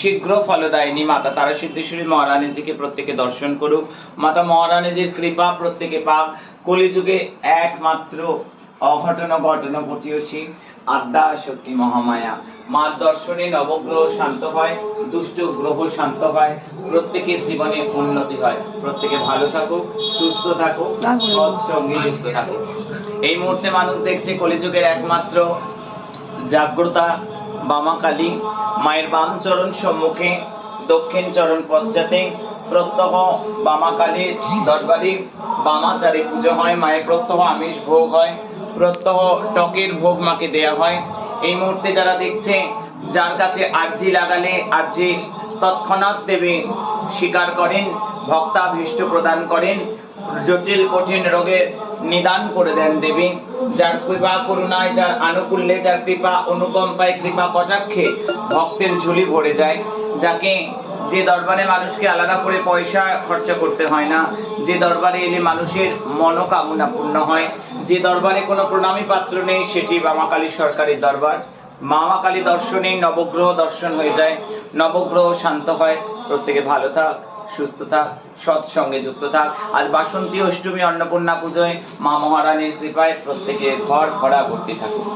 শীঘ্র ফলদায়িনী মাতা তারা সিদ্ধেশ্বরী মহারানীজিকে প্রত্যেকে দর্শন করুক। মাতা মহারানীজির কৃপা প্রত্যেকে পাক। কলিযুগে একমাত্র অঘটন ঘটন ঘটিয়েছি আদ্যা শক্তি মহামায়া। মার দর্শনে নবগ্রহ শান্ত হয়, দুষ্ট গ্রহ শান্ত হয়, প্রত্যেকের জীবনে উন্নতি হয়। প্রত্যেকে ভালো থাকুক, সুস্থ থাকুক, সৎসঙ্গে যুক্ত থাকুক। এই মুহূর্তে মানুষ দেখছে কলিযুগের একমাত্র জাগ্রতা বামা কালী। মায়ের বাম চরণ সম্মুখে, দক্ষিণ চরণ পশ্চাতে প্রত্যহ বামা কালীর দরবারে বামাচারে পুজো হয়। মায়ের প্রত্যহ আমিষ ভোগ হয়, প্রত্যহ টকের ভোগ মাকে দেয়া হয়। এই মুহূর্তে যারা দেখছে, যার কাছে আরজি লাগালে আরজি তৎক্ষণাৎ দেবে স্বীকার করেন, ভক্তাভীষ্ট প্রদান করেন, জটিল কঠিন রোগের নিদান করে দেন দেবী। যার কৃপা করুণায়, যার আনুকূল্যে, যার কৃপা অনুকম্পায়, কৃপা কটাক্ষে ভক্তের ঝুলি ভরে যায়। যাকে যে দরবারে মানুষকে আলাদা করে পয়সা খরচা করতে হয় না, যে দরবারে এলে মানুষের মনোকামনা পূর্ণ হয়, যে দরবারে কোনো প্রণামী পাত্র নেই, সেটি বামা কালী সরকারি দরবার। মামা কালী দর্শনে নবগ্রহ দর্শন হয়ে যায়, নবগ্রহ শান্ত হয়। প্রত্যেকে ভালো থাক, সুস্থ থাক, সৎসঙ্গে যুক্ত থাক। আজ বাসন্তী অষ্টমী অন্নপূর্ণা পুজোয় মা মহারানীর কৃপায় প্রত্যেকে ঘর ভরা ভর্তি থাকুক।